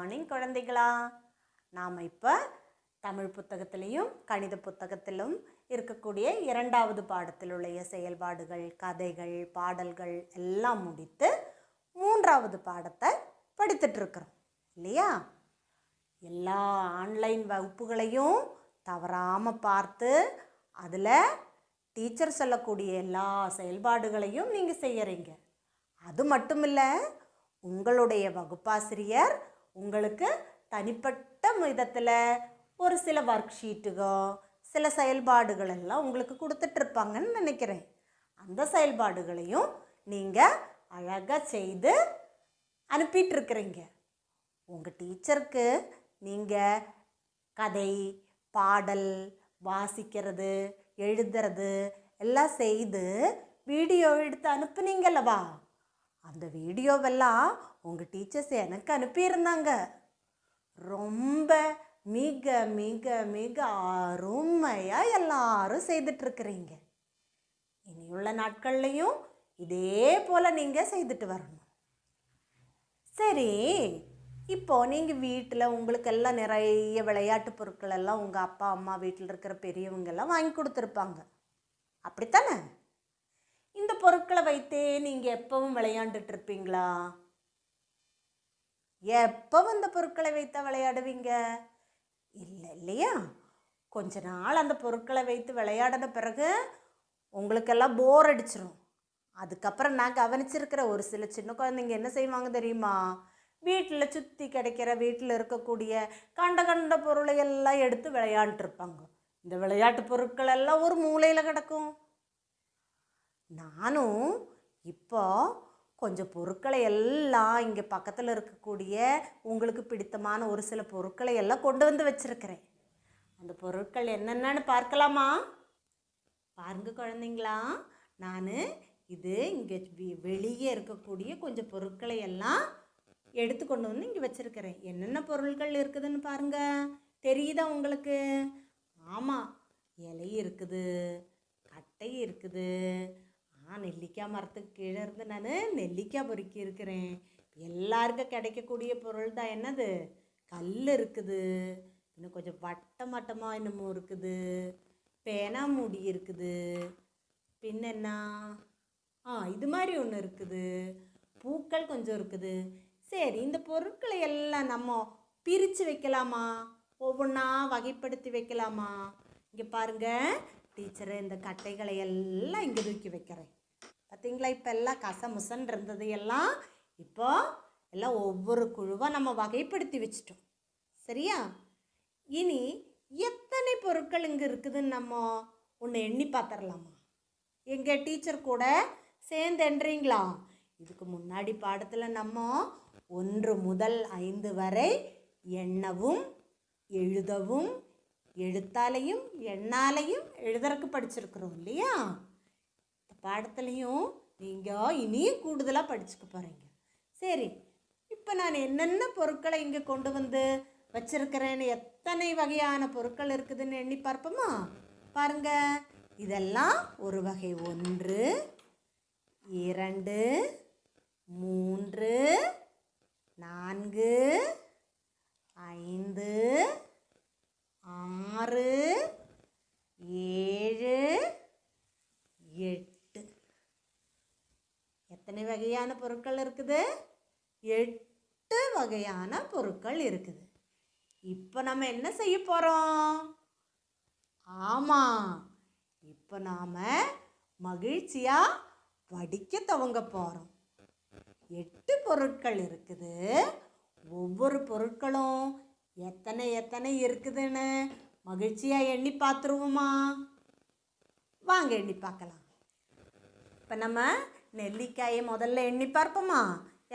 Morning குழந்தைகளா. நாம் இப்போ தமிழ் புத்தகத்திலையும் கணித புத்தகத்திலும் இருக்கக்கூடிய 2வது பாடத்தில் உள்ள செயல்பாடுகள், கதைகள், பாடல்கள் எல்லாம் முடித்து 3வது பாடத்தை படித்துட்ருக்குறோம் இல்லையா? எல்லா ஆன்லைன் வகுப்புகளையும் தவறாமல் பார்த்து அதில் டீச்சர் சொல்லக்கூடிய எல்லா செயல்பாடுகளையும் நீங்கள் செய்யறீங்க. அது மட்டும் இல்லை, உங்களுடைய வகுப்பாசிரியர் உங்களுக்கு தனிப்பட்ட விதத்தில் ஒரு சில ஒர்க் ஷீட்டுகோ சில செயல்பாடுகள் எல்லாம் உங்களுக்கு கொடுத்துட்ருப்பாங்கன்னு நினைக்கிறேன். அந்த செயல்பாடுகளையும் நீங்கள் அழகாக செய்து அனுப்பிட்டுருக்குறீங்க. உங்கள் டீச்சருக்கு நீங்கள் கதை, பாடல், வாசிக்கிறது, எழுதுறது எல்லாம் செய்து வீடியோ எடுத்து அனுப்புனீங்களவா? அந்த வீடியோவெல்லாம் உங்கள் டீச்சர்ஸ் எனக்கு அனுப்பியிருந்தாங்க. ரொம்ப மிக மிக மிக அருமையாக எல்லாரும் செய்துட்ருக்குறீங்க. இனியுள்ள நாட்கள்லையும் இதே போல் நீங்கள் செய்துட்டு வரணும். சரி, இப்போது நீங்கள் வீட்டில் உங்களுக்கெல்லாம் நிறைய விளையாட்டு பொருட்கள் எல்லாம் உங்கள் அப்பா அம்மா வீட்டில் இருக்கிற பெரியவங்கெல்லாம் வாங்கி கொடுத்துருப்பாங்க, அப்படித்தானே? இந்த பொருட்களை வைத்தே நீங்கள் எப்பவும் விளையாண்டுட்டு இருப்பீங்களா? எப்பவும் இந்த பொருட்களை வைத்தா விளையாடுவீங்க? இல்லை இல்லையா? கொஞ்ச நாள் அந்த பொருட்களை வைத்து விளையாடின பிறகு உங்களுக்கெல்லாம் போர் அடிச்சிடும். அதுக்கப்புறம் நான் கவனிச்சிருக்கிற ஒரு சில சின்ன குழந்தைங்க என்ன செய்வாங்க தெரியுமா? வீட்டில் சுற்றி கிடைக்கிற வீட்டில் இருக்கக்கூடிய கண்ட பொருளை எல்லாம் எடுத்து விளையாண்டுருப்பாங்க. இந்த விளையாட்டு பொருட்கள் எல்லாம் ஒரு மூலையில் கிடக்கும். நானும் இப்போ கொஞ்சம் பொருட்களை எல்லாம் இங்கே பக்கத்தில் இருக்கக்கூடிய உங்களுக்கு பிடித்தமான ஒரு சில பொருட்களை எல்லாம் கொண்டு வந்து வச்சுருக்கிறேன். அந்த பொருட்கள் என்னென்னு பார்க்கலாமா? பாருங்க குழந்தைங்களா, நான் இது இங்கே வெளியே இருக்கக்கூடிய கொஞ்சம் பொருட்களை எல்லாம் எடுத்து கொண்டு வந்து இங்கே வச்சுருக்கிறேன். என்னென்ன பொருட்கள் இருக்குதுன்னு பாருங்க. தெரியுதா உங்களுக்கு? ஆமாம், இலை இருக்குது, கட்டை இருக்குது. நெல்லிக்காய் மரத்துக்கு கீழே இருந்து நான் நெல்லிக்காய் பொறுக்கி இருக்கிறேன். எல்லாருக்கும் கிடைக்கக்கூடிய பொருள் தான் என்னது? கல் இருக்குது, இன்னும் கொஞ்சம் வட்டமாக என்னமோ இருக்குது, பேனா மூடி இருக்குது, பின்ன என்ன இது மாதிரி ஒன்று இருக்குது, பூக்கள் கொஞ்சம் இருக்குது. சரி, இந்த பொருட்களை எல்லாம் நம்ம பிரித்து வைக்கலாமா? ஒவ்வொன்றா வகைப்படுத்தி வைக்கலாமா? இங்கே பாருங்கள், டீச்சரு இந்த கட்டைகளை எல்லாம் இங்கே தூக்கி வைக்கிறேன். பார்த்தீங்களா? இப்போ எல்லாம் கசமுசன் இருந்தது எல்லாம் இப்போ எல்லாம் ஒவ்வொரு குழுவாக நம்ம வகைப்படுத்தி வச்சிட்டோம். சரியா? இனி எத்தனை பொருட்கள் இங்கே இருக்குதுன்னு நம்ம ஒன்று எண்ணி பார்த்துடலாமா? எங்கள் டீச்சர் கூட சேர்ந்து எண்றீங்களா? இதுக்கு முன்னாடி பாடத்தில் நம்ம 1 முதல் 5 வரை எண்ணவும் எழுதவும் எழுத்தாலையும் எண்ணாலையும் எழுதுறதுக்கு படிச்சிருக்கிறோம் இல்லையா? இந்த பாடத்துலையும் நீங்கள் இனியும் கூடுதலாக படிச்சுக்க போகிறீங்க. சரி, இப்போ நான் என்னென்ன பொருட்களை இங்கே கொண்டு வந்து வச்சிருக்கிறேன்னு, எத்தனை வகையான பொருட்கள் இருக்குதுன்னு எண்ணி பார்ப்போமா? பாருங்க, இதெல்லாம் ஒரு வகை. 1 2 3 4 5 6 7 8. எத்தனை வகையான பொருட்கள் இருக்குது? 8 வகையான பொருட்கள் இருக்குது. இப்போ நம்ம என்ன செய்ய போகிறோம்? ஆமாம், இப்போ நாம் மகிழ்ச்சியாக படிக்க துவங்க போகிறோம். 8 பொருட்கள் இருக்குது. ஒவ்வொரு பொருட்களும் எத்தனை எத்தனை இருக்குதுன்னு மகிழ்ச்சியாக எண்ணி பார்த்துருவோமா? வாங்க எண்ணி பார்க்கலாம். இப்போ நம்ம நெல்லிக்காயை முதல்ல எண்ணி பார்ப்போமா?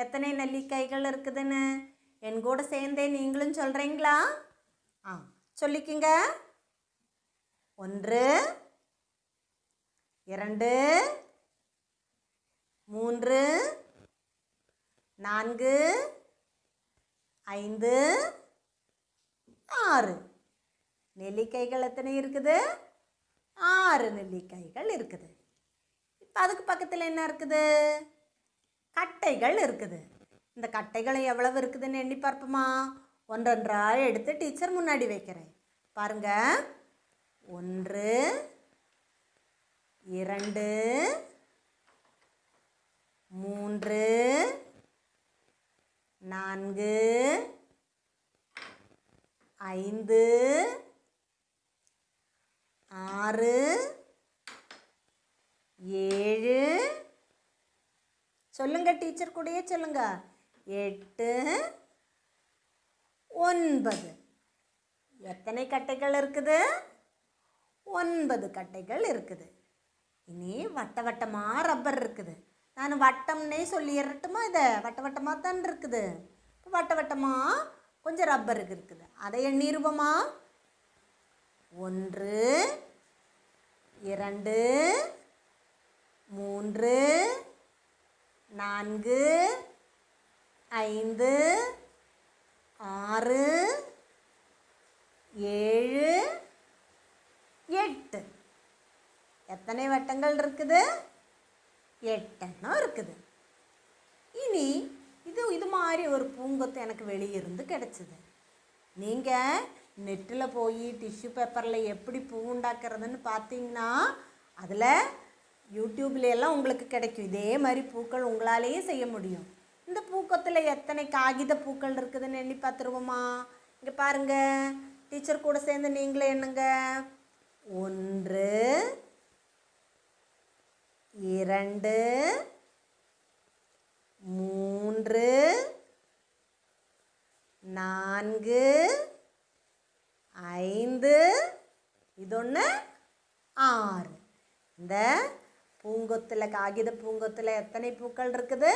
எத்தனை நெல்லிக்காய்கள் இருக்குதுன்னு என் கூட சேர்ந்தே நீங்களும் சொல்கிறீங்களா? சொல்லிக்குங்க. 1 2 3 4 5 6. நெல்லிக்காய்கள் எத்தனை இருக்குது? 6 நெல்லிக்காய்கள் இருக்குது. இப்போ அதுக்கு பக்கத்தில் என்ன இருக்குது? கட்டைகள் இருக்குது. இந்த கட்டைகள் எவ்வளவு இருக்குதுன்னு எண்ணி பார்ப்போமா? ஒன்றொன்றா எடுத்து டீச்சர் முன்னாடி வைக்கிறேன். பாருங்க, 1 2 3 4 5 6 7 சொல்லுங்க, டீச்சர் கூடயே சொல்லுங்க, 8 9. எத்தனை கட்டைகள் இருக்குது? 9 கட்டைகள் இருக்குது. இனி வட்ட வட்டமாக ரப்பர் இருக்குது. நான் வட்டம்னே சொல்லிடட்டுமா? இதை வட்ட வட்டமாக தான் இருக்குது. இப்போ வட்ட வட்டமாக கொஞ்சம் ரப்பர் இருக்குது. அதை எண்ணிருவோமா? 1 2 3 4 5 6 7 8. எத்தனை வட்டங்கள் இருக்குது? 8 எண்ணம் இருக்குது. இனி இது மாதிரி ஒரு பூங்கொத்து எனக்கு வெளியிருந்து கிடச்சிது. நீங்கள் நெட்டில் போய் டிஷ்யூ பேப்பரில் எப்படி பூ உண்டாக்குறதுன்னு பார்த்தீங்கன்னா அதில் யூடியூப்ல எல்லாம் உங்களுக்கு கிடைக்கும். இதே மாதிரி பூக்கள் உங்களாலேயே செய்ய முடியும். இந்த பூக்கொத்தில் எத்தனை காகித பூக்கள் இருக்குதுன்னு எண்ணி பார்த்துருவோமா? இங்கே பாருங்க, டீச்சர் கூட சேர்ந்து நீங்களே எண்ணுங்க. 1 2 3 4 5 1 6. இந்த பூங்கொத்தில் காகித பூங்கொத்தில் எத்தனை பூக்கள் இருக்குது?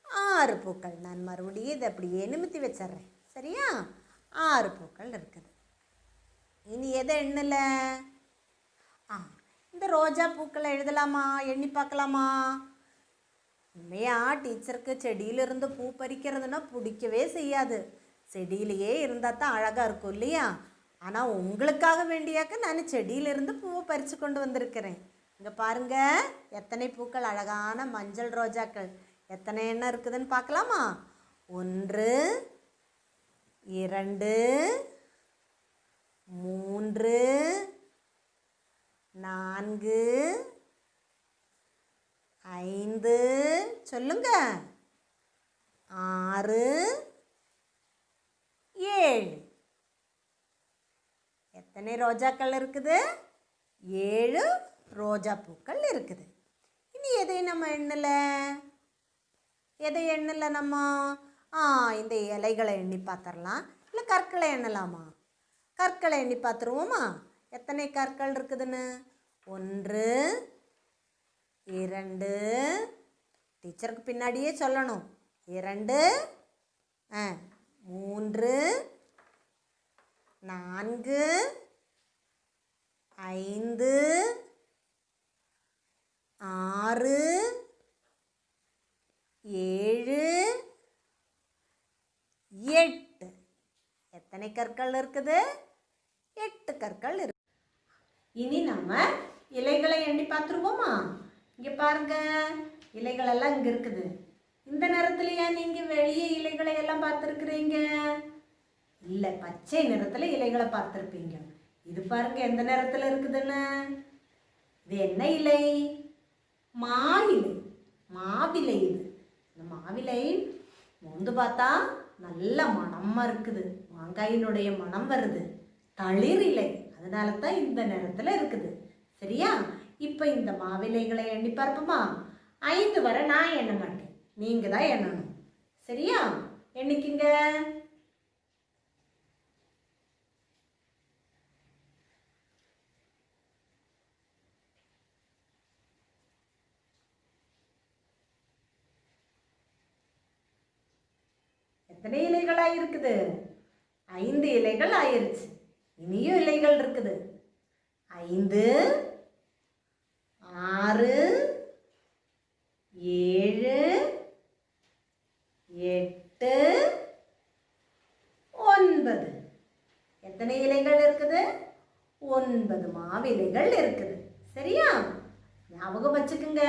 6 பூக்கள். நான் மறுபடியும் இதை அப்படியே நிமித்தி வச்சிட்றேன். சரியா? 6 பூக்கள் இருக்குது. இனி எதை எண்ணல? இந்த ரோஜா பூக்களை எழுதலாமா? எண்ணி பார்க்கலாமா? உண்மையா டீச்சருக்கு செடியிலிருந்து பூ பறிக்கிறதுனா பிடிக்கவே செய்யாது. செடியிலேயே இருந்தால் தான் அழகாக இருக்கும் இல்லையா? ஆனால் உங்களுக்காக வேண்டியாக்க நான் செடியிலிருந்து பூவை பறித்து கொண்டு வந்திருக்கிறேன். இங்கே பாருங்க, எத்தனை பூக்கள், அழகான மஞ்சள் ரோஜாக்கள். எத்தனை எண்ணம் இருக்குதுன்னு பார்க்கலாமா? 1 2 3 4 5 சொல்லுங்க 6 7. எத்தனை ரோஜாக்கள் இருக்குது? 7 ரோஜா பூக்கள் இருக்குது. இனி எதை நம்ம எண்ணல? எதை எண்ணல நம்ம? இந்த இலைகளை எண்ணி பார்த்துடலாம். இல்லை கற்களை எண்ணலாமா? கற்களை எண்ணி பார்த்துருவோமா? எத்தனை கற்கள் இருக்குதுன்னு? 1 2 டீச்சருக்கு பின்னாடியே சொல்லணும். 2 3 4 5 6 7 8. எத்தனை கற்கள் இருக்குது? 8 கற்கள் இருக்கு. இனி நம்ம இலைகளை எண்ணி பார்த்துருவோமா? இங்கே பாருங்க, இலைகள் எல்லாம் இங்கே இருக்குது. இந்த நேரத்துலையா நீங்கள் வெளியே இலைகளை எல்லாம் பார்த்துருக்குறீங்க? இல்லை, பச்சை நிறத்தில் இலைகளை பார்த்துருப்பீங்க. இது பாருங்க எந்த நேரத்தில் இருக்குதுன்னு. இது என்ன இலை? மாவிலை. மாவிலை. இது இந்த மாவிலை மொந்து பார்த்தா நல்ல மணமாக இருக்குது. மாங்காயினுடைய மனம் வருது. தளிர் இலை, அதனால தான் இந்த நேரத்தில் இருக்குது. சரியா? இப்போ இந்த மாவிலைகளை எண்ணி பார்ப்போமா? 5 வரை நான் எண்ண மாட்டேன், நீங்கள் தான் எண்ணணும். சரியா? எண்ணிக்குங்க. எத்தனை இலைகள் ஆயிருக்குது? 5 இலைகள் ஆயிருச்சு. இனியும் இலைகள் இருக்குது. 5 6 7 8 9. எத்தனை இலைகள் இருக்குது? 9 மாவிலைகள் இருக்குது. சரியா? ஞாபகம் வச்சுக்குங்க,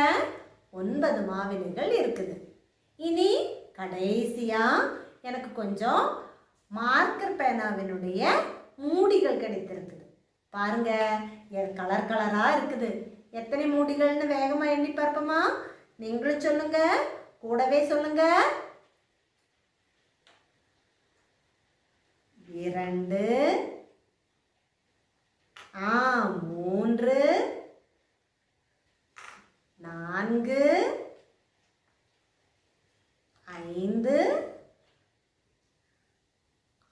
9 மாவிலைகள் இருக்குது. இனி கடைசியாக எனக்கு கொஞ்சம் மார்க்கர் பேனாவினுடைய மூடிகள் கிடைத்திருக்குது. பாருங்க, கலர் கலராக இருக்குது. எத்தனை மூடிகள்னு வேகமாக எண்ணி பார்ப்போமா? நீங்களும் சொல்லுங்க, கூடவே சொல்லுங்க. 2, 3, 4, 5,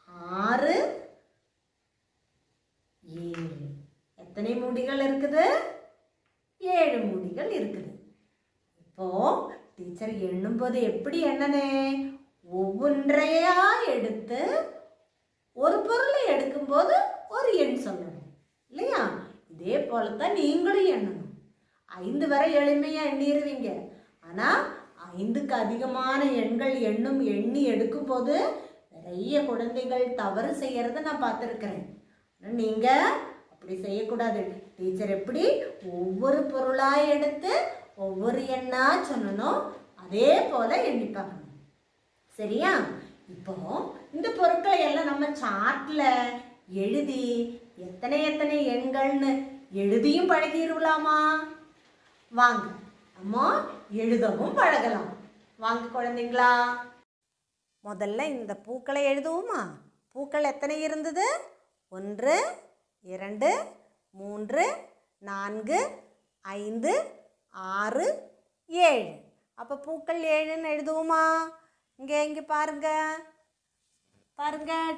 6, 7. எத்தனை மூடிகள் இருக்குது? 7 மூடிகள் இருக்குது. இப்போ டீச்சர் எண்ணும்போது எப்படி எண்ணனே? ஒவ்வொன்றையா எடுத்து ஒரு பொருளை எடுக்கும்போது ஒரு எண் சொல்லணும் இல்லையா? இதே போல தான் நீங்களும் எண்ணணும். 5 வரை எளிமையாக எண்ணிடுவீங்க. ஆனால் 5க்கு அதிகமான எண்கள் எண்ணி எடுக்கும்போது நிறைய குழந்தைகள் தவறு செய்யறதை நான் பார்த்துருக்கிறேன். நீங்கள் அப்படி செய்யக்கூடாது. டீச்சர் எப்படி ஒவ்வொரு பொருளாக எடுத்து ஒவ்வொரு எண்ணாக சொல்லணும், அதே போல் எண்ணி பார்க்கணும். சரியா? இப்போ இந்த பொருட்களை எல்லாம் நம்ம சார்ட்டில் எழுதி எத்தனை எண்கள்னு எழுதியும் பழகிடலாமா? வாங்க நம்ம எழுதவும் பழகலாம். வாங்க குழந்தைங்களா, முதல்ல இந்த பூக்களை எழுதுவோமா? பூக்கள் எத்தனை இருந்தது? 1, 2, 3, 4, 5, 6, 7. அப்போ பூக்கள் 7ன்னு எழுதுவோமா? இங்கே பாருங்க,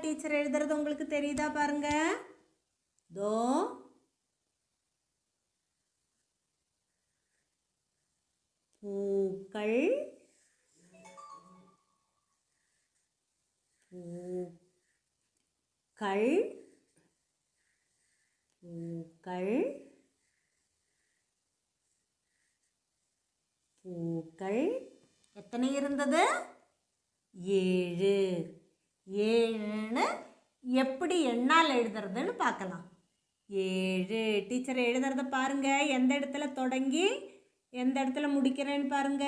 டீச்சர் எழுதுறது உங்களுக்கு தெரியுதா? பாருங்க, தோ பூக்கள் எத்தனை இருந்தது? 7. 7ன்னு எப்படி எண்ணால் எழுதுறதுன்னு பார்க்கலாம். 7. டீச்சர் எழுதுறத பாருங்க, எந்த இடத்துல தொடங்கி எந்த இடத்துல முடிக்கிறேன்னு பாருங்க.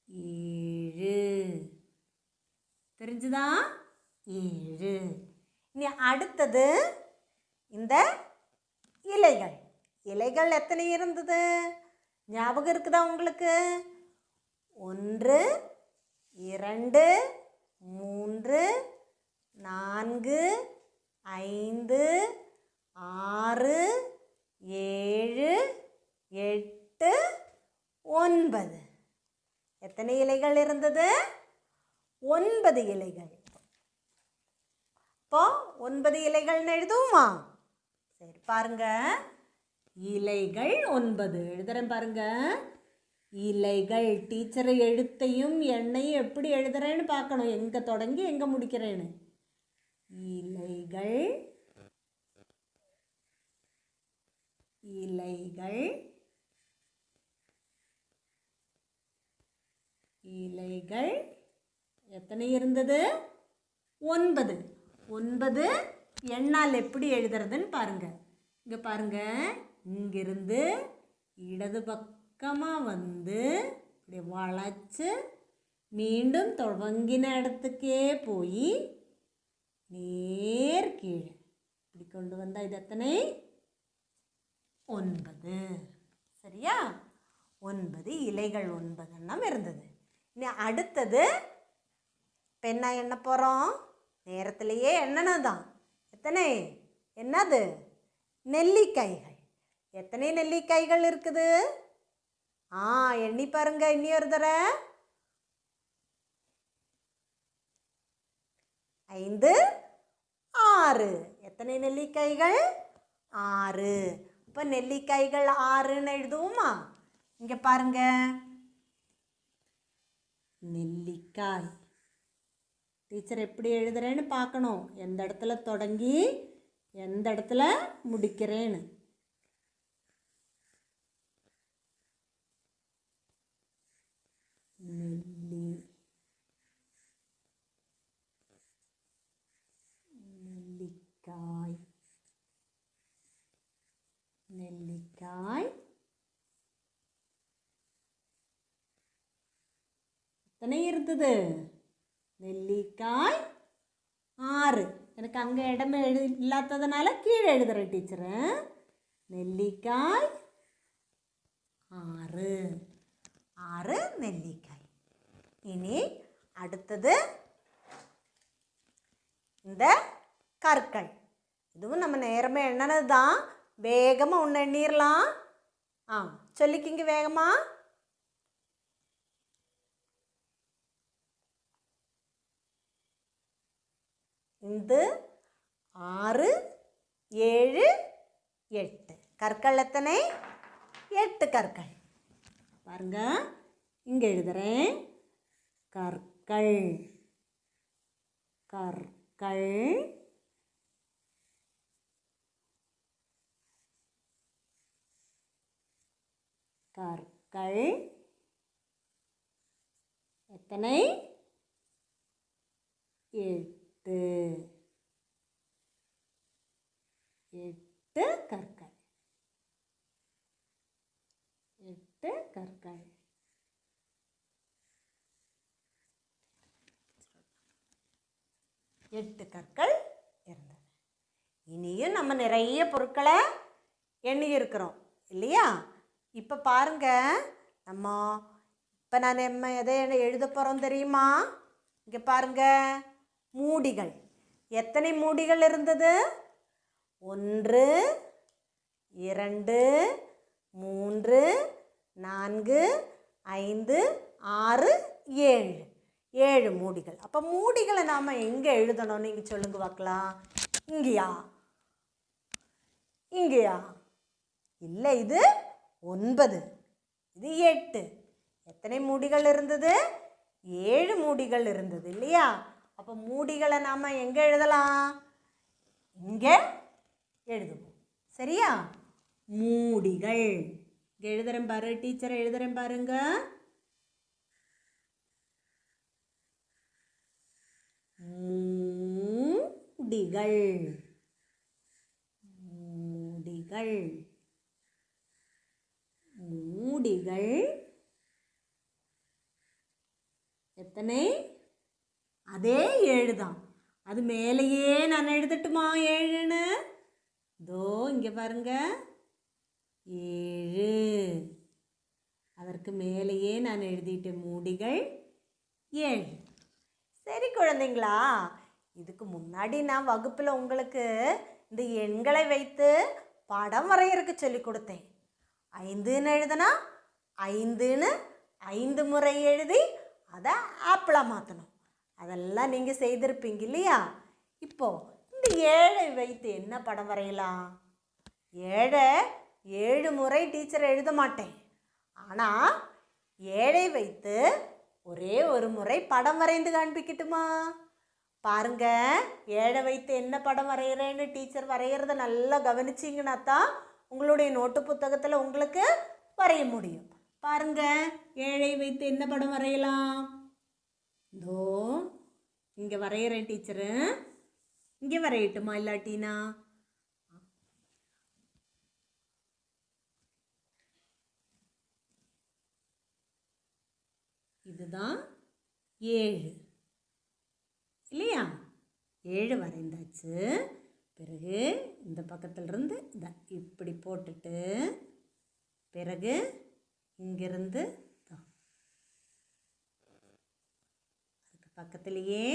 7 தெரிஞ்சுதா? 7. இனி அடுத்தது இந்த இலைகள் எத்தனை இருந்தது? ஞாபகம் இருக்குதா உங்களுக்கு? 1, 2, 3, 4, 5, 6, 7, 8, 9. எத்தனை இலைகள் இருந்தது? 9 இலைகள். இப்போ 9 இலைகள்னு எழுதுவோமா? சரி, பாருங்க, இலைகள் 9 எழுதுறேன் பாருங்க. இலைகள். டீச்சர் எழுத்தையும் எண்ணையும் எப்படி எழுதுறேன்னு பார்க்கணும், எங்கே தொடங்கி எங்கே முடிக்கிறேன்னு. இலைகள் எத்தனை இருந்தது? 9. 9 எண்ணால் எப்படி எழுதுறதுன்னு பாருங்க. இங்கே பாருங்க, இங்கிருந்து இடது பக்கமாக வந்து இப்படி வளைச்சு மீண்டும் தொடங்கின இடத்துக்கே போய் நேர் கீழே இப்படி கொண்டு வந்தால் இது எத்தனை? 9. சரியா? 9 இலைகள் 9 எண்ணம் இருந்தது. இனி அடுத்தது பெண்ணா எண்ண போகிறோம். நேரத்திலேயே எண்ணனதான். எத்தனை? என்னது? நெல்லிக்காய்கள். எத்தனை நெல்லிக்காய்கள் இருக்குது? எண்ணி பாருங்க. இன்னி ஒரு தடவை. 5, 6. எத்தனை நெல்லிக்காய்கள்? 6. இப்போ நெல்லிக்காய்கள் 6ன்னு எழுதுவோமா? இங்கே பாருங்க, நெல்லிக்காய். டீச்சர் எப்படி எழுதுறேன்னு பார்க்கணும், எந்த இடத்துல தொடங்கி எந்த இடத்துல முடிக்கிறேன்னு. நெல்லிக்காய் எத்தனை இருந்தது? நெல்லிக்காய் 6. எனக்கு அங்கே இடம் இல்லாததுனால கீழே எழுதுகிறேன் டீச்சரு. நெல்லிக்காய் 6. 6 நெல்லிக்காய். இனி அடுத்தது இந்த கற்கள். இதுவும் நம்ம நேரமே எண்ணனது தான். வேகமாக ஒன்று எண்ணிடலாம். சொல்லிக்கிங்க வேகமா. இது 6 7 8. கற்கள் எத்தனை? 8 கற்கள். பாருங்க, இங்கே எழுதுறேன். கற்கள் கற்கள் கற்கள் எத்தனை? 8. 8 கற்கள். 8 கற்கள். எட்டு கற்கள் இருந்தது. இனியும் நம்ம நிறைய பொருட்களை எண்ணி இருக்கிறோம் இல்லையா? இப்போ பாருங்க, நம்ம இப்போ நம்ம எதை எழுத போகிறோம் தெரியுமா? இங்கே பாருங்க, மூடிகள். எத்தனை மூடிகள் இருந்தது? 1 2 3 4 5 6 7. 7 மூடிகள். அப்போ மூடிகளை நாம் எங்கே எழுதணும் நீங்கள் சொல்லுங்க பார்க்கலாம். இங்கேயா? இங்கேயா? இல்லை, இது 9, இது 8. எத்தனை மூடிகள் இருந்தது? 7 மூடிகள் இருந்தது இல்லையா? அப்போ மூடிகளை நாம் எங்கே எழுதலாம்? இங்கே எழுதுவோம். சரியா? மூடிகள். இங்கே எழுதுறேன் பாரு, டீச்சர் எழுதுறேன் பாருங்க. மூடிகள் மூடிகள் மூடிகள் எத்தனை? அதே 7 தான். அது மேலேயே நான் எழுதட்டுமா 7ன்னு? இதோ இங்கே பாருங்க, 7. அதற்கு மேலேயே நான் எழுதிட்டேன் மூடிகள் 7. சரி குழந்தைங்களா, இதுக்கு முன்னாடி நான் வகுப்பில் உங்களுக்கு இந்த எண்களை வைத்து படம் வரையறதுக்கு சொல்லி கொடுத்தேன். 5ன்னு எழுதுனா 5ன்னு 5 முறை எழுதி அதை ஆப்பிளாக மாற்றணும். அதெல்லாம் நீங்கள் செய்திருப்பீங்க இல்லையா? இப்போது இந்த 7ஐ வைத்து என்ன படம் வரையலாம்? 7ஐ 7 முறை டீச்சர் எழுத மாட்டேன். ஆனால் 7ஐ வைத்து ஒரே ஒரு முறை படம் வரைந்து காண்பிக்கட்டுமா? பாருங்க, 7ஐ வைத்து என்ன படம் வரைகிறேன்னு டீச்சர் வரைகிறத நல்லா கவனிச்சிங்கன்னா தான் உங்களுடைய நோட்டு புத்தகத்தில் உங்களுக்கு வரைய முடியும். பாருங்க, 7ஐ வைத்து என்ன படம் வரையலாம்? இதோ இங்கே வரைகிறேன் டீச்சரு. இங்கே வரையட்டுமா இல்லாட்டினா? இதுதான் 7 இல்லையா? 7 வரைந்தாச்சு. பிறகு இந்த பக்கத்திலிருந்து இப்படி போட்டுட்டு பிறகு இங்கிருந்து அதுக்கு பக்கத்துலேயே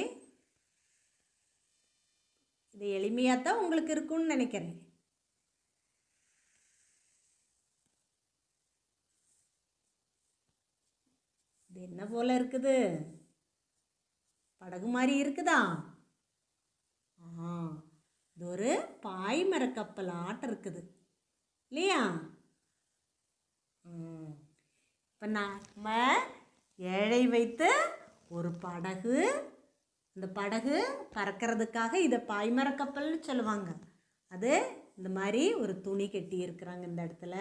இது எளிமையாக தான் உங்களுக்கு இருக்கும்னு நினைக்கிறேன். இது என்ன போல இருக்குது? படகு மாதிரி இருக்குதா? இது ஒரு பாய்மர கப்பல் ஆட்டம் இருக்குது இல்லையா? இப்போ நம்ம 7ஐ வைத்து ஒரு படகு, இந்த படகு பறக்கிறதுக்காக இதை பாய்மர கப்பல்னு சொல்லுவாங்க. அது இந்த மாதிரி ஒரு துணி கட்டி இருக்கிறாங்க. இந்த இடத்துல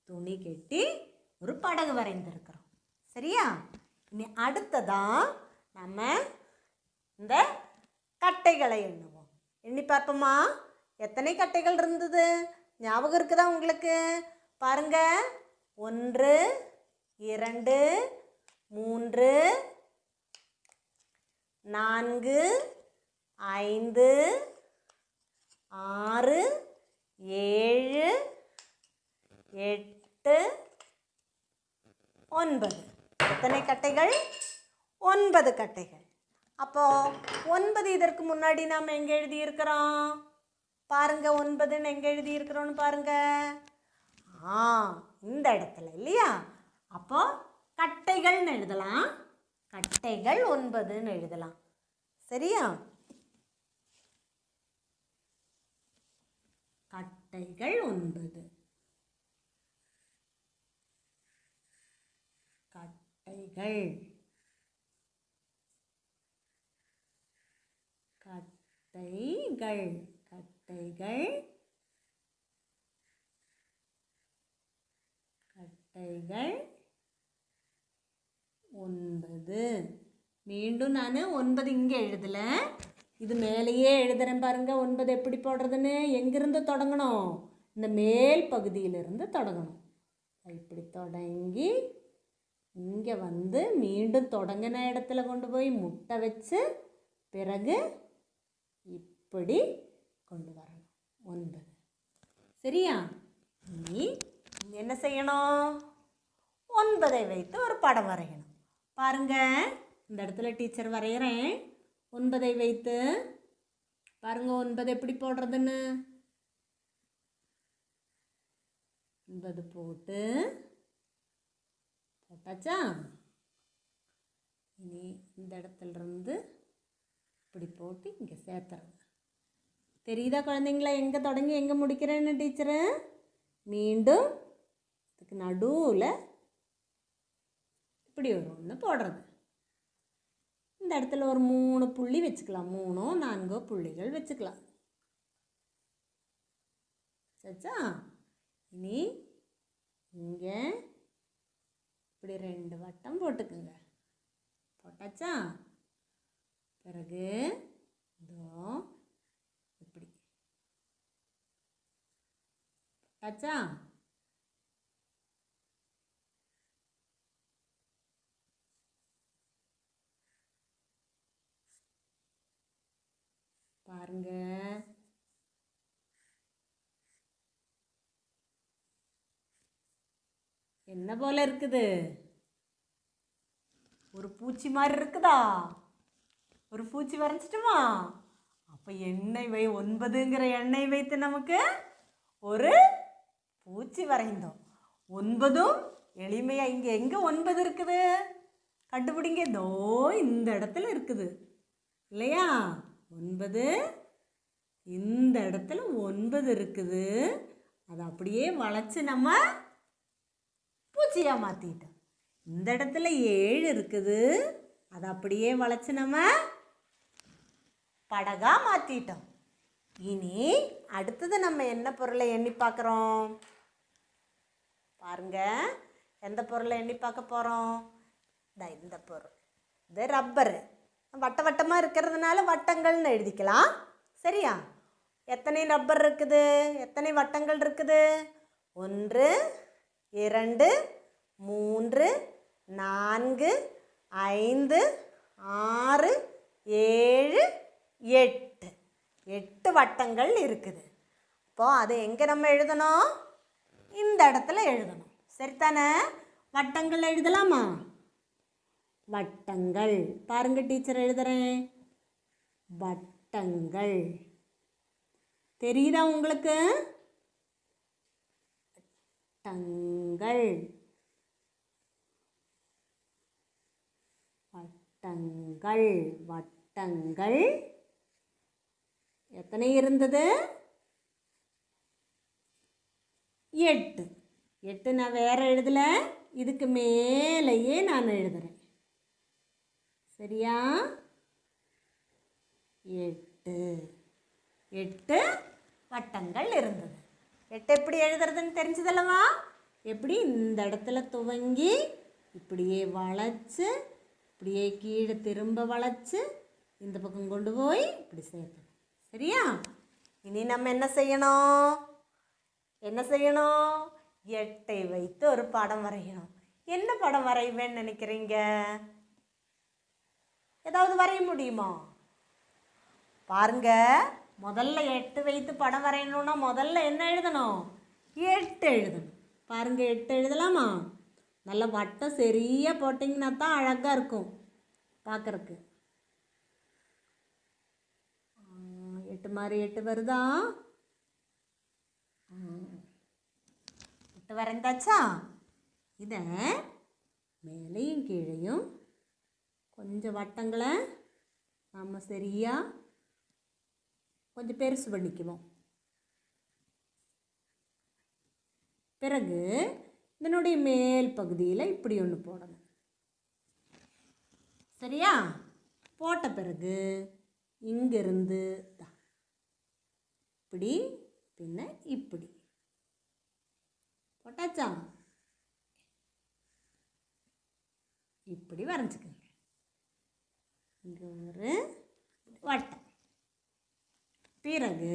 துணி கட்டி ஒரு படகு வரைந்திருக்கிறோம். சரியா? இனி அடுத்ததான் நம்ம இந்த கட்டைகளை எண்ணுவோம். எண்ணி பார்ப்போமா? எத்தனை கட்டைகள் இருந்தது? ஞாபகம் இருக்குதா உங்களுக்கு? பாருங்க, 1 2 3 4 5 6 7 8 9. எத்தனை கட்டைகள்? 9 கட்டைகள். அப்போ 9 இதற்கு முன்னாடி நாம் எங்கே எழுதியிருக்கிறோம் பாருங்க. 9ன்னு எங்கே எழுதியிருக்கிறோன்னு பாருங்க. இந்த இடத்துல இல்லையா? அப்போ கட்டைகள்னு எழுதலாம். கட்டைகள் 9ன்னு எழுதலாம். சரியா? கட்டைகள் 9. கட்டைகள் கட்டைகள் கட்டைகள் கட்டைகள் 9. மீண்டும் நான் 9 இங்கே எழுதலை, இது மேலேயே எழுதுறேன் பாருங்க. 9 எப்படி போடுறதுன்னு. எங்கிருந்து தொடங்கணும்? இந்த மேல் பகுதியிலிருந்து தொடங்கணும். இப்படி தொடங்கி இங்கே வந்து மீண்டும் தொடங்கின இடத்துல கொண்டு போய் முட்டை வச்சு பிறகு இப்படி கொண்டு வரணும். 9. சரியா? நீ என்ன செய்யணும்? 9ஐ வைத்து ஒரு படம் வரையணும். பாருங்க, இந்த இடத்துல டீச்சர் வரைகிறேன். 9ஐ வைத்து பாருங்க. 9 எப்படி போடுறதுன்னு. 9 போட்டு போட்டாச்சா? இனி இந்த இடத்துல இருந்து இப்படி போட்டு இங்கே சேர்த்துறது. தெரியுதா குழந்தைங்களா எங்கே தொடங்கி எங்கே முடிக்கிறேன்னு டீச்சரு? மீண்டும் இதுக்கு நடுவில் இப்படி ஒரு ஒன்று போடுறது. இந்த இடத்துல ஒரு 3 புள்ளி வச்சுக்கலாம். 3 4 புள்ளிகள் வச்சுக்கலாம். சரிச்சா? இனி இங்கே இப்படி 2 வட்டம் போட்டுக்குங்க. போட்டாச்சா? பிறகு இதோ இப்படி போட்டாச்சா? பாருங்க, என்ன போல இருக்குது? ஒரு பூச்சி மாதிரி இருக்குதா? ஒரு பூச்சி வரைஞ்சிட்டுமா? அப்போ எண்ணெய் 9ங்கிற எண்ணெய் வைத்து நமக்கு ஒரு பூச்சி வரைந்தோம். 9ம் எளிமையாக இங்கே எங்கே 9 இருக்குது கண்டுபிடிங்க. இதோ இந்த இடத்துல இருக்குது இல்லையா? 9 இந்த இடத்துல 9 இருக்குது. அதை அப்படியே வளைச்சு நம்ம பூச்சியாக மாற்றிட்டோம். இந்த இடத்துல 7 இருக்குது. அதை அப்படியே வளைச்சு நம்ம படகா மாற்றிட்டோம். இனி அடுத்தது நம்ம என்ன பொருளை எண்ணி பார்க்குறோம் பாருங்க. எந்த பொருளை எண்ணி பார்க்க போகிறோம்? இந்த பொருள். இது ரப்பரு. வட்ட வட்டமாக இருக்கிறதுனால வட்டங்கள்னு எழுதிக்கலாம். சரியா? எத்தனை ரப்பர் இருக்குது? எத்தனை வட்டங்கள் இருக்குது? 1 2 3 4 5 6 7 8. 8 வட்டங்கள் இருக்குது. அப்போது அதை எங்கே நம்ம எழுதணும்? இந்த இடத்துல எழுதணும். சரிதானே? வட்டங்கள் எழுதலாமா? வட்டங்கள் பாருங்க, டீச்சர் எழுதுறேன். வட்டங்கள் தெரியுதா உங்களுக்கு? வட்டங்கள் வட்டங்கள் வட்டங்கள் எத்தனை இருந்தது? 8. 8 நான் வேற எழுதலை, இதுக்கு மேலேயே நான் எழுதுறேன். சரியா? 8 வட்டங்கள் இருந்தது. 8 எப்படி எழுதுறதுன்னு தெரிஞ்சதல்லவா? எப்படி இந்த இடத்துல துவங்கி இப்படியே வளைச்சு இப்படியே கீழே திரும்ப வளைச்சு இந்த பக்கம் கொண்டு போய் இப்படி சேர்த்தணும். சரியா? இனி நம்ம என்ன செய்யணும்? 8ஐ வைத்து ஒரு படம் வரையணும். என்ன படம் வரைவேன்னு நினைக்கிறீங்க? ஏதாவது வரைய முடியுமா? பாருங்க, முதல்ல 8 வைத்து படம் வரையணும்னா முதல்ல என்ன எழுதணும்? 8 எழுதணும். பாருங்க, 8 எழுதலாமா? நல்ல வட்டம் சரியாக போட்டிங்கன்னா தான் அழகாக இருக்கும் பார்க்குறக்கு. 8 மாதிரி 8 வருதா? 8 வரைந்தாச்சா? இதை மேலேயும் கீழேயும் கொஞ்சம் வட்டங்களை நம்ம சரியாக கொஞ்சம் பெருசு பண்ணிக்குவோம். பிறகு இதனுடைய மேல் பகுதியில் இப்படி ஒன்று போடணும். சரியா? போட்ட பிறகு இங்கிருந்து இப்படி பின்ன இப்படி போட்டாச்சா? இப்படி வரைஞ்சிக்கோங்க. இங்கே ஒரு வட்டம். பிறகு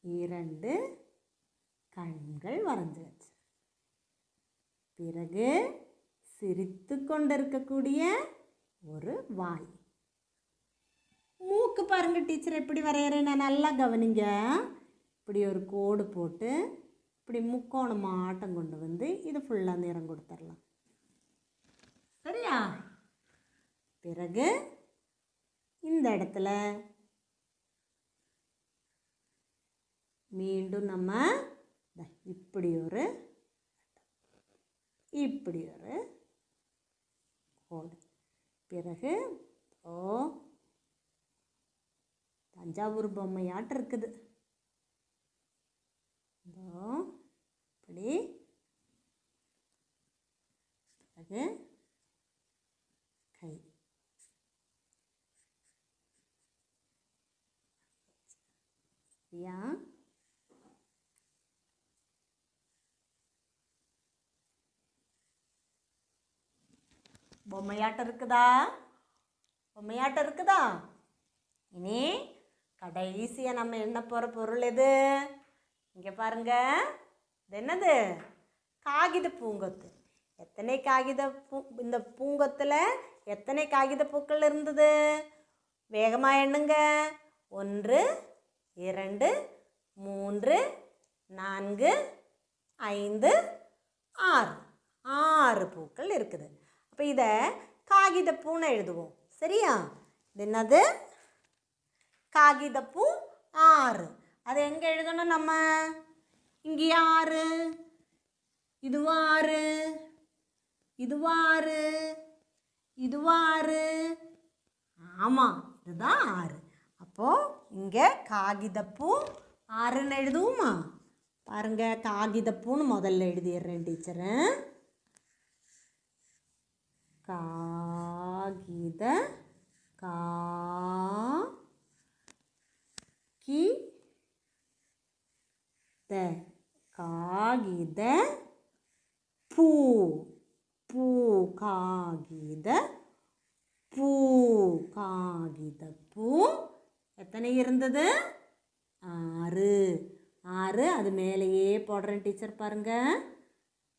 2 கண்கள் வரைஞ்சாச்சு. பிறகு சிரித்து கொண்டிருக்கக்கூடிய ஒரு வாய். மூக்கு பாருங்க டீச்சர் எப்படி வரையறேன் நான், நல்லா கவனிங்க. இப்படி ஒரு கோடு போட்டு இப்படி முக்கோணம் ஆட்டம் கொண்டு வந்து இது ஃபுல்லாக நிறம் கொடுத்துடலாம். சரியா? பிறகு இந்த இடத்துல மீண்டும் நம்ம இப்படி ஒரு கோடு. பிறகு தஞ்சாவூர் பொம்மையாட்டம் இருக்குது. இப்படி பிறகு கை. சரியா? பொம்மையாட்டம் இருக்குதா? பொம்மையாட்டம் இருக்குதா? இனி கடைசியாக நம்ம எண்ண போகிற பொருள் எது? இங்கே பாருங்க, இது என்னது? காகித பூங்கொத்து. எத்தனை காகித இந்த பூங்கொத்தில் எத்தனை காகித பூக்கள் இருந்தது? வேகமாக எண்ணுங்க. 1 2 3 4 5 6 6 பூக்கள் இருக்குது. அப்போ இதை காகித பூன்னு எழுதுவோம். சரியா? இது என்னது? காகிதப்பூ 6. அது எங்கே எழுதணும் நம்ம? இங்கே 6, இதுவும் 6, இதுவும் 6, இதுவும் 6. ஆமாம், இதுதான் 6. அப்போது இங்கே காகிதப்பூ 6ன்னு எழுதுவோமா? பாருங்க, காகிதப்பூன்னு முதல்ல எழுதிடுறேன் டீச்சரு. காகித காகித பூ காகித பூ காகித பூ எத்தனை இருந்தது? 6. 6 அது மேலேயே போடுறேன் டீச்சர் பாருங்க.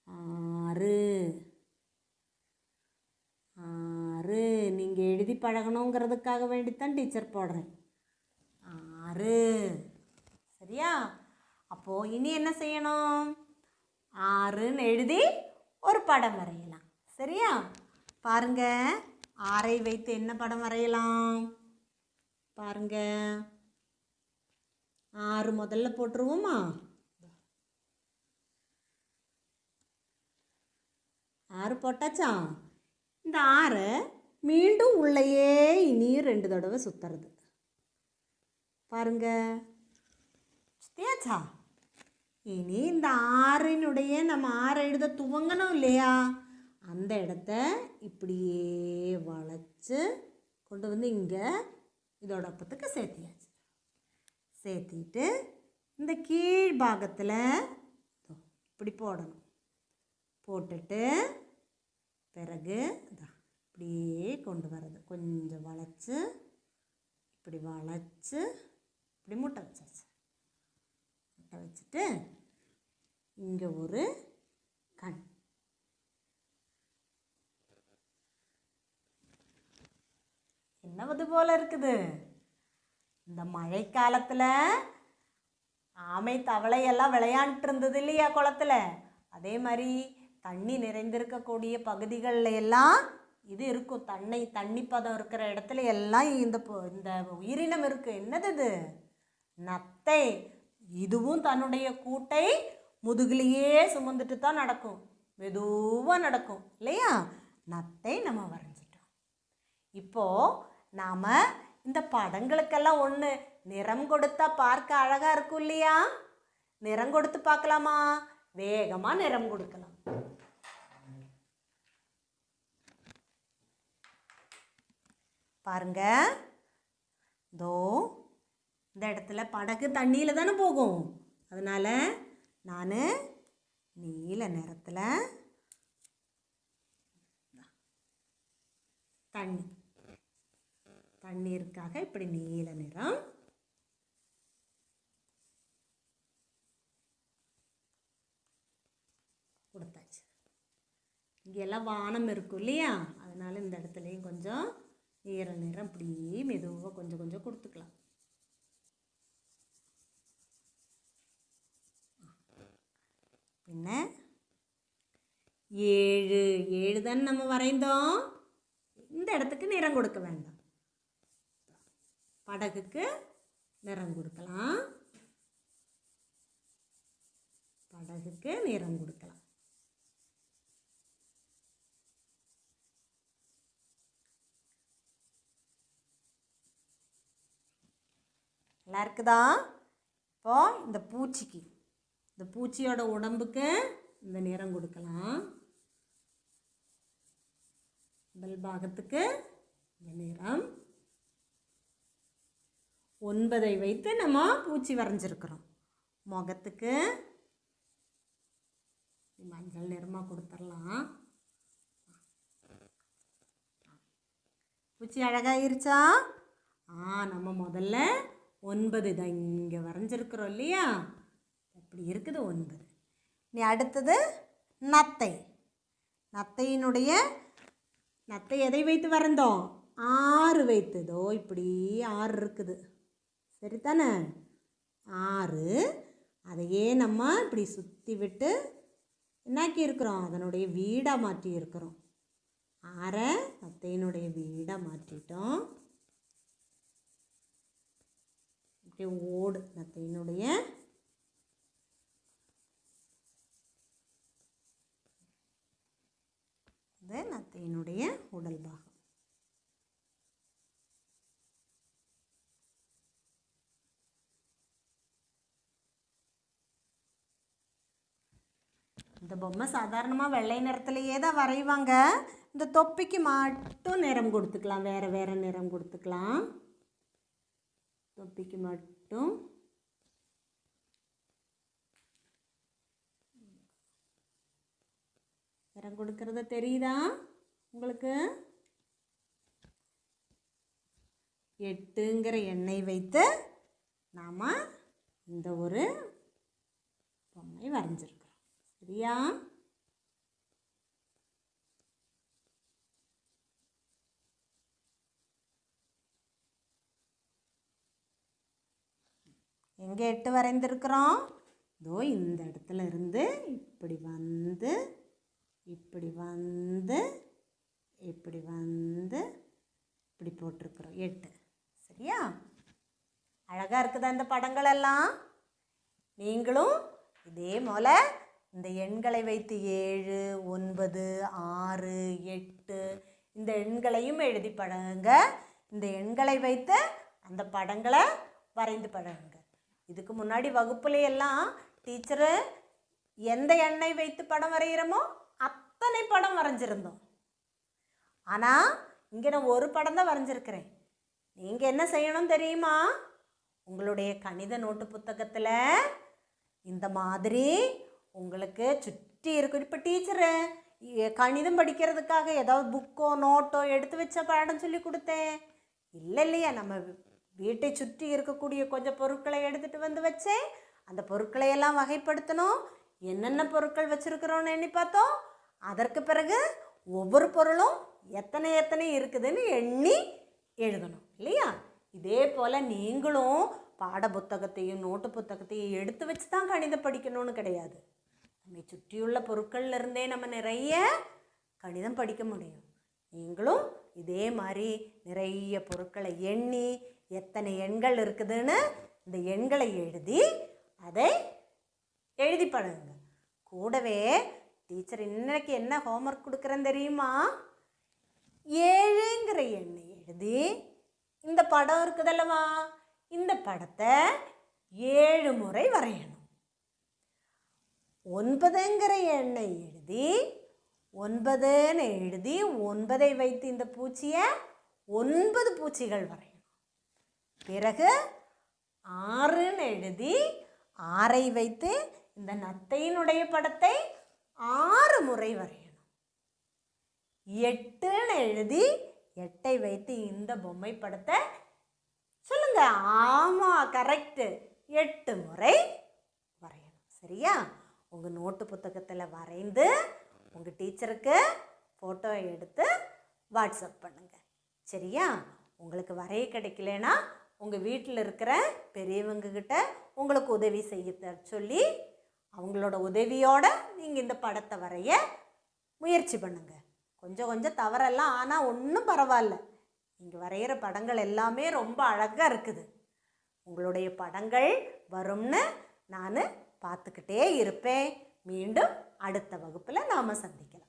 6 6 நீங்கள் எழுதி பழகணுங்கிறதுக்காக வேண்டித்தான் டீச்சர் போடுறேன். 6. சரியா? அப்போது இனி என்ன செய்யணும்? 6ன்னு எழுதி ஒரு படம் வரையலாம். சரியா? பாருங்க, 6ஐ வைத்து என்ன படம் வரையலாம்? பாருங்க, 6 முதல்ல போட்டுருவோமா? 6 போட்டாச்சா? இந்த 6 மீண்டும் உள்ளேயே இனியும் 2 தடவை சுற்றுறது. பாருங்க, சுத்தியாச்சா? இனி இந்த 6னுடைய நம்ம 6 எழுத துவங்கணும் இல்லையா? அந்த இடத்த இப்படியே வளைச்சு கொண்டு வந்து இங்கே இதோட பக்கத்துக்கு சேர்த்தியாச்சு. சேர்த்திட்டு இந்த கீழ் பாகத்தில் இப்படி போடணும். போட்டுட்டு பிறகு இப்படியே கொண்டு வர்றது. கொஞ்சம் வளைச்சு இப்படி வளைச்சு இப்படி முட்டை வச்சாச்சு. முட்டை வச்சுட்டு இங்கே ஒரு கண். பரவது போல இருக்குது. இந்த மழைக்காலத்தில் ஆமை தவளை எல்லாம் விளையாண்டுட்டு இருந்தது இல்லையா குளத்தில், அதே மாதிரி தண்ணி நிறைந்திருக்கக்கூடிய பகுதிகளில் எல்லாம் இது இருக்கும். தண்ணி பதம் இருக்கிற இடத்துல எல்லாம் இந்த உயிரினம் இருக்குது. என்னது இது? நத்தை. இதுவும் தன்னுடைய கூட்டை முதுகிலேயே சுமந்துட்டு தான் நடக்கும், மெதுவாக நடக்கும் இல்லையா. நத்தை நம்ம வரைஞ்சிட்டோம். இப்போது நாம் இந்த படங்களுக்கெல்லாம் ஒன்று நிறம் கொடுத்தா பார்க்க அழகாக இருக்கும் இல்லையா. நிறம் கொடுத்து பார்க்கலாமா? வேகமாக நிறம் கொடுக்கலாம். பாருங்க, இதோ இந்த இடத்துல படகு தண்ணியில் தானே போகும். அதனால் நான் நீல நிறத்தில் தண்ணீருக்காக இப்படி நீல நிறம் கொடுத்தாச்சு. இங்கெல்லாம் வானம் இருக்கும் இல்லையா, அதனால் இந்த இடத்துலையும் கொஞ்சம் ஈர நிறம் இப்படியே மெதுவாக கொஞ்சம் கொஞ்சம் கொடுத்துக்கலாம். பின்ன 7 தானே நம்ம வரைந்தோம். இந்த இடத்துக்கு நிறம் கொடுக்க வேண்டாம். படகுக்கு நிறம் கொடுக்கலாம். படகுக்கு நிறம் கொடுக்கலாம். நல்லா இருக்குதா? இப்போ இந்த பூச்சியோட உடம்புக்கு இந்த நிறம் கொடுக்கலாம். உடல் பாகத்துக்கு இந்த நிறம். 9 வைத்து நம்ம பூச்சி வரைஞ்சிருக்கிறோம். முகத்துக்கு மஞ்சள் நிறமாக கொடுத்துடலாம். பூச்சி அழகாயிருச்சா? நம்ம முதல்ல 9 தான் இங்கே வரைஞ்சிருக்கிறோம் இல்லையா, அப்படி இருக்குது 9. நீ அடுத்தது நத்தை எதை வைத்து வரைந்தோம்? 6 வைத்ததோ இப்படி 6 இருக்குது, சரிதானே? 6 அதையே நம்ம இப்படி சுற்றி விட்டு என்னாக்கி இருக்கிறோம்? அதனுடைய வீடாக மாற்றி இருக்கிறோம். 6 நத்தையினுடைய வீடாக மாற்றிட்டோம். இப்படி ஓடு நத்தையினுடைய உடல் பாகம். இந்த பொம்மை சாதாரணமாக வெள்ளை நிறத்துலையே தான் வரைவாங்க. இந்த தொப்பிக்கு மட்டும் நிறம் கொடுத்துக்கலாம், வேறு வேறு நிறம் கொடுத்துக்கலாம். தொப்பிக்கு மட்டும் நிறம் கொடுக்கறது தெரியுதா உங்களுக்கு? 8ங்கிற எண்ணெய் வைத்து நாம் இந்த ஒரு பொம்மை வரைஞ்சிருக்கிறோம், சரியா? எங்கே 8 வரைந்திருக்கிறோம்? இதோ இந்த இடத்துல இருந்து இப்படி வந்து இப்படி வந்து இப்படி வந்து இப்படி போட்டிருக்கிறோம் 8, சரியா? அழகாக இருக்குதா இந்த படங்கள் எல்லாம்? நீங்களும் இதே போல் இந்த எண்களை வைத்து 7, 9, 6, 8 இந்த எண்களையும் எழுதி பழகுங்க. இந்த எண்களை வைத்து அந்த படங்களை வரைந்து பழகுங்க. இதுக்கு முன்னாடி வகுப்புலையெல்லாம் டீச்சரு எந்த எண்ணை வைத்து படம் வரைகிறோமோ அத்தனை படம் வரைஞ்சிருந்தோம். ஆனால் இங்கே நான் ஒரு படம் தான் வரைஞ்சிருக்கிறேன். நீங்கள் என்ன செய்யணும் தெரியுமா? உங்களுடைய கணித நோட்டு புத்தகத்தில் இந்த மாதிரி உங்களுக்கு சுற்றி இருக்கும். இப்போ டீச்சரு கணிதம் படிக்கிறதுக்காக ஏதாவது புக்கோ நோட்டோ எடுத்து வச்ச பாடம் சொல்லி கொடுத்தேன் இல்லையா? நம்ம வீட்டை சுற்றி இருக்கக்கூடிய கொஞ்சம் பொருட்களை எடுத்துகிட்டு வந்து வச்சேன். அந்த பொருட்களையெல்லாம் வகைப்படுத்தணும். என்னென்ன பொருட்கள் வச்சுருக்கிறோன்னு எண்ணி பார்த்தோம். அதற்கு பிறகு ஒவ்வொரு பொருளும் எத்தனை இருக்குதுன்னு எண்ணி எழுதணும் இல்லையா? இதே போல் நீங்களும் பாட புத்தகத்தையும் நோட்டு புத்தகத்தையும் எடுத்து வச்சு தான் கணிதம் படிக்கணும்னு கிடையாது. நம்மை சுற்றியுள்ள பொருட்கள்ல இருந்தே நம்ம நிறைய கணிதம் படிக்க முடியும். நீங்களும் இதே மாதிரி நிறைய பொருட்களை எண்ணி எத்தனை எண்கள் இருக்குதுன்னு இந்த எண்களை எழுதி அதை எழுதி பழகுங்க. கூடவே டீச்சர் இன்னைக்கு என்ன ஹோம்ஒர்க் கொடுக்குறேன்னு தெரியுமா? 7ங்கிற எண்ணை எழுதி இந்த படம் இருக்குதல்லவா, இந்த படத்தை 7 முறை வரையணும். 9ங்கிற எண்ணை எழுதி 9ன்னு எழுதி 9ஐ வைத்து இந்த பூச்சியை 9 பூச்சிகள் வரையணும். பிறகு 6ன்னு எழுதி 6ஐ வைத்து இந்த நத்தையினுடைய படத்தை 6 முறை வரையணும். 8ன்னு எழுதி 8ஐ வைத்து இந்த பொம்மை படத்தை சொல்லுங்க. ஆமாம், கரெக்டு, 8 முறை வரையணும். சரியா? உங்கள் நோட்டு புத்தகத்தில் வரைந்து உங்கள் டீச்சருக்கு ஃபோட்டோ எடுத்து வாட்ஸ்அப் பண்ணுங்கள். சரியா? உங்களுக்கு வரைய கிடைக்கலனா உங்கள் வீட்டில் இருக்கிற பெரியவங்கக்கிட்ட உங்களுக்கு உதவி செய்ய சொல்லி அவங்களோட உதவியோடு நீங்கள் இந்த படத்தை வரைய முயற்சி பண்ணுங்கள். கொஞ்சம் கொஞ்சம் தவறெல்லாம் ஆனால் ஒன்றும் பரவாயில்ல. நீங்கள் வரைகிற படங்கள் எல்லாமே ரொம்ப அழகாக இருக்குது. உங்களுடைய படங்கள் வரும்னு நான் பார்த்துக்கிட்டே இருப்பேன். மீண்டும் அடுத்த வகுப்பில் நாம் சந்திக்கலாம்.